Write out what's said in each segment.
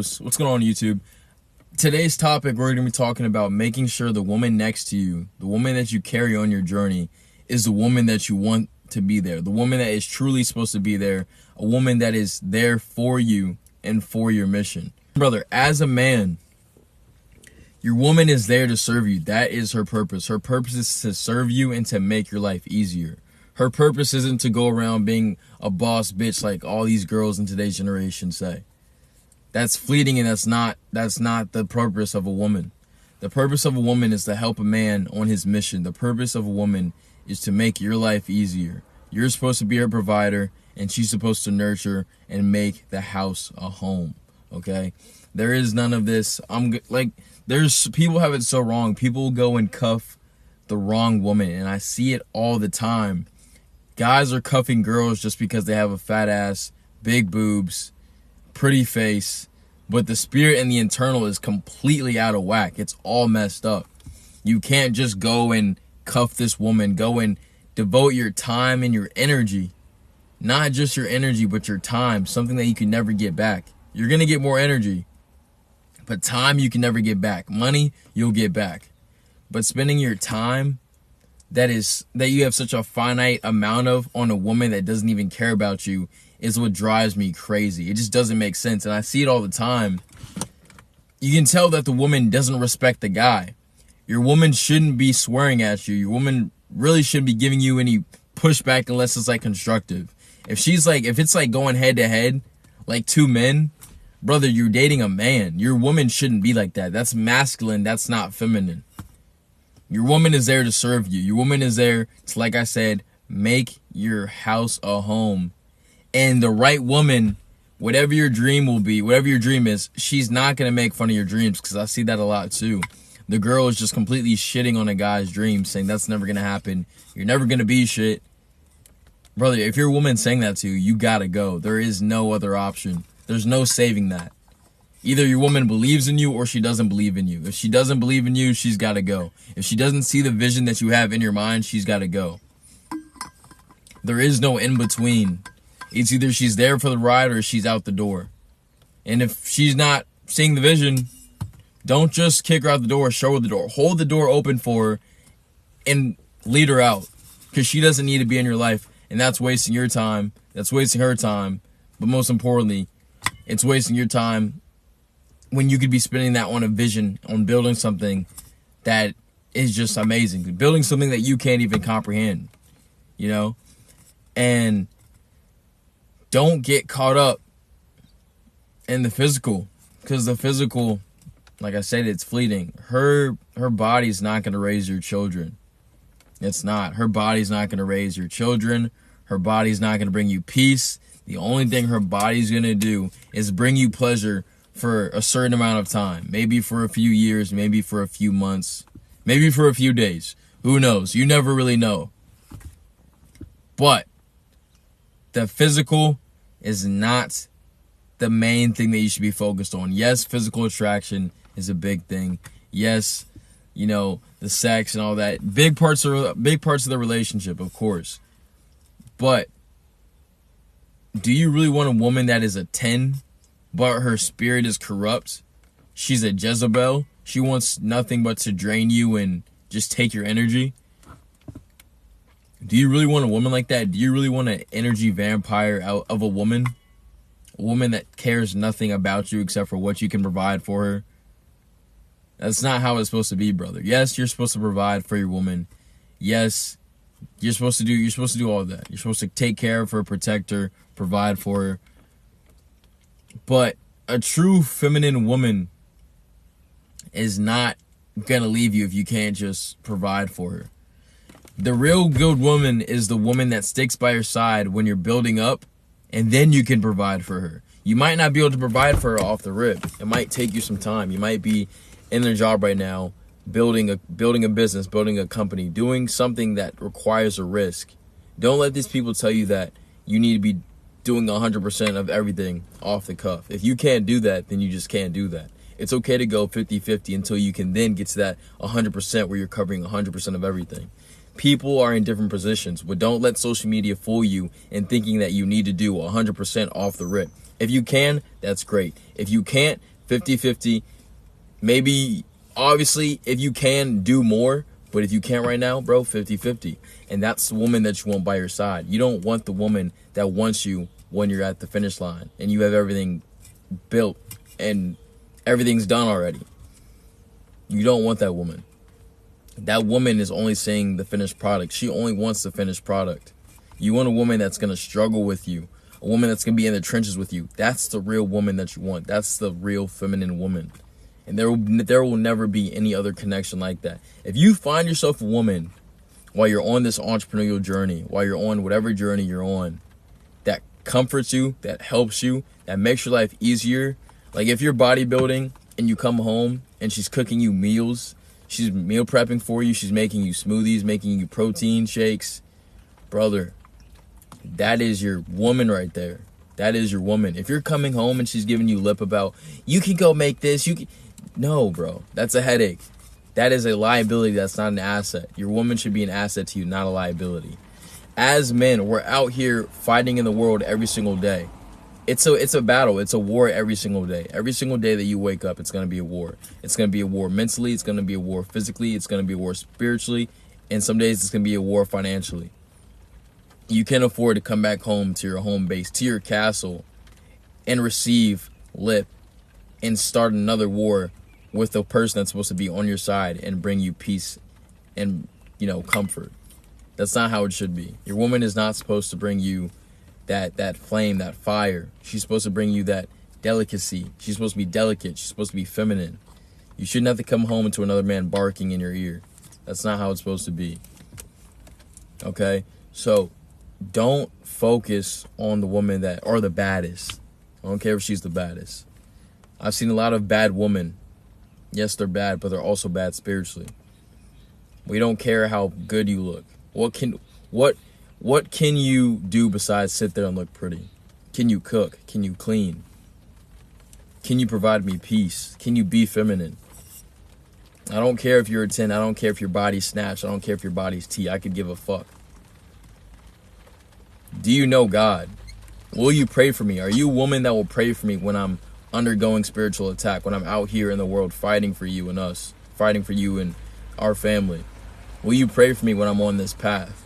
What's going on YouTube? Today's topic, we're going to be talking about making sure the woman next to you, the woman that you carry on your journey, is the woman that you want to be there. The woman that is truly supposed to be there. A woman that is there for you and for your mission. Brother, as a man, your woman is there to serve you. That is her purpose. Her purpose is to serve you and to make your life easier. Her purpose isn't to go around being a boss bitch like all these girls in today's generation say. That's fleeting, and that's not the purpose of a woman. The purpose of a woman is to help a man on his mission. The purpose of a woman is to make your life easier. You're supposed to be her provider, and she's supposed to nurture and make the house a home. Okay? There is none of this. There's people have it so wrong. People go and cuff the wrong woman, and I see it all the time. Guys are cuffing girls just because they have a fat ass, big boobs, pretty face, but the spirit and the internal is completely out of whack. It's all messed up. You can't just go and cuff this woman. Go and devote your time and your energy. Not just your energy, but your time. Something that you can never get back. You're going to get more energy, but time you can never get back. Money, you'll get back. But spending your time that you have such a finite amount of on a woman that doesn't even care about you is what drives me crazy. It just doesn't make sense. And I see it all the time. You can tell that the woman doesn't respect the guy. Your woman shouldn't be swearing at you. Your woman really shouldn't be giving you any pushback unless it's like constructive. If it's like going head to head, like two men, brother, you're dating a man. Your woman shouldn't be like that. That's masculine. That's not feminine. Your woman is there to serve you. Your woman is there to, like I said, make your house a home. And the right woman, whatever your dream will be, whatever your dream is, she's not going to make fun of your dreams, because I see that a lot too. The girl is just completely shitting on a guy's dream, saying that's never going to happen. You're never going to be shit. Brother, if your woman's saying that to you, you got to go. There is no other option. There's no saving that. Either your woman believes in you or she doesn't believe in you. If she doesn't believe in you, she's got to go. If she doesn't see the vision that you have in your mind, she's got to go. There is no in between. It's either she's there for the ride or she's out the door. And if she's not seeing the vision, don't just kick her out the door, show her the door. Hold the door open for her and lead her out, because she doesn't need to be in your life, and that's wasting your time. That's wasting her time. But most importantly, it's wasting your time when you could be spending that on a vision, on building something that is just amazing. Building something that you can't even comprehend, you know? And don't get caught up in the physical, because the physical, like I said, it's fleeting. Her body's not going to raise your children. It's not. Her body's not going to raise your children. Her body's not going to bring you peace. The only thing her body's going to do is bring you pleasure for a certain amount of time. Maybe for a few years, maybe for a few months, maybe for a few days. Who knows? You never really know. But the physical is not the main thing that you should be focused on. Yes, physical attraction is a big thing. Yes, you know, the sex and all that. Big parts of the relationship, of course. But do you really want a woman that is a 10, but her spirit is corrupt? She's a Jezebel. She wants nothing but to drain you and just take your energy. Do you really want a woman like that? Do you really want an energy vampire out of a woman? A woman that cares nothing about you except for what you can provide for her? That's not how it's supposed to be, brother. Yes, you're supposed to provide for your woman. Yes, you're supposed to do all that. You're supposed to take care of her, protect her, provide for her. But a true feminine woman is not gonna leave you if you can't just provide for her. The real good woman is the woman that sticks by your side when you're building up, and then you can provide for her. You might not be able to provide for her off the rip. It might take you some time. You might be in a job right now, building a business, building a company, doing something that requires a risk. Don't let these people tell you that you need to be doing 100% of everything off the cuff. If you can't do that, then you just can't do that. It's okay to go 50-50 until you can then get to that 100% where you're covering 100% of everything. People are in different positions, but don't let social media fool you in thinking that you need to do 100% off the rip. If you can, that's great. If you can't, 50-50. Maybe, obviously, if you can, do more. But if you can't right now, bro, 50-50. And that's the woman that you want by your side. You don't want the woman that wants you when you're at the finish line and you have everything built and everything's done already. You don't want that woman. That woman is only seeing the finished product. She only wants the finished product. You want a woman that's going to struggle with you. A woman that's going to be in the trenches with you. That's the real woman that you want. That's the real feminine woman. And there will never be any other connection like that. If you find yourself a woman while you're on this entrepreneurial journey, while you're on whatever journey you're on, that comforts you, that helps you, that makes your life easier. Like if you're bodybuilding and you come home and she's cooking you meals, she's meal prepping for you, she's making you smoothies, making you protein shakes, brother, that is your woman right there. That is your woman. If you're coming home and she's giving you lip about, you can go make this, you can... No, bro, that's a headache. That is a liability. That's not an asset. Your woman should be an asset to you, not a liability. As men, we're out here fighting in the world every single day. It's a battle. It's a war every single day. Every single day that you wake up, it's going to be a war. It's going to be a war mentally. It's going to be a war physically. It's going to be a war spiritually. And some days it's going to be a war financially. You can't afford to come back home to your home base, to your castle, and receive lip and start another war with the person that's supposed to be on your side and bring you peace and, comfort. That's not how it should be. Your woman is not supposed to bring you that flame, that fire. She's supposed to bring you that delicacy. She's supposed to be delicate. She's supposed to be feminine. You shouldn't have to come home to another man barking in your ear. That's not how it's supposed to be. Okay? So don't focus on the woman that, or the baddest. I don't care if she's the baddest. I've seen a lot of bad women. Yes, they're bad, but they're also bad spiritually. We don't care how good you look. What can you do besides sit there and look pretty? Can you cook? Can you clean? Can you provide me peace? Can you be feminine? I don't care if you're a 10. I don't care if your body's snatched. I don't care if your body's T. I could give a fuck. Do you know God? Will you pray for me? Are you a woman that will pray for me when I'm undergoing spiritual attack, when I'm out here in the world fighting for you and us, fighting for you and our family? Will you pray for me when I'm on this path?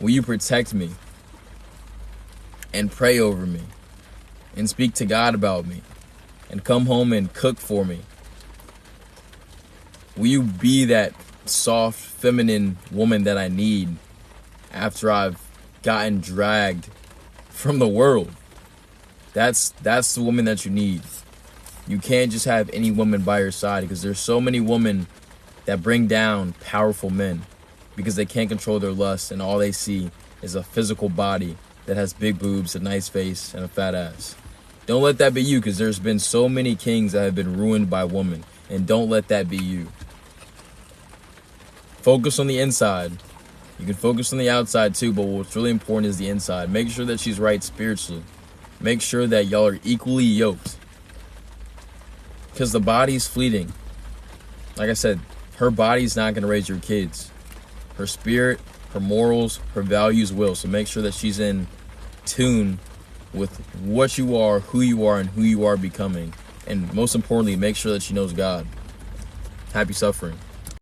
Will you protect me and pray over me and speak to God about me and come home and cook for me? Will you be that soft, feminine woman that I need after I've gotten dragged from the world? That's the woman that you need. You can't just have any woman by your side, because there's so many women that bring down powerful men because they can't control their lust and all they see is a physical body that has big boobs, a nice face, and a fat ass. Don't let that be you, because there's been so many kings that have been ruined by women, and don't let that be you. Focus on the inside. You can focus on the outside too, but what's really important is the inside. Make sure that she's right spiritually. Make sure that y'all are equally yoked. Because the body's fleeting. Like I said, her body's not going to raise your kids. Her spirit, her morals, her values will. So make sure that she's in tune with what you are, and who you are becoming. And most importantly, make sure that she knows God. Happy suffering.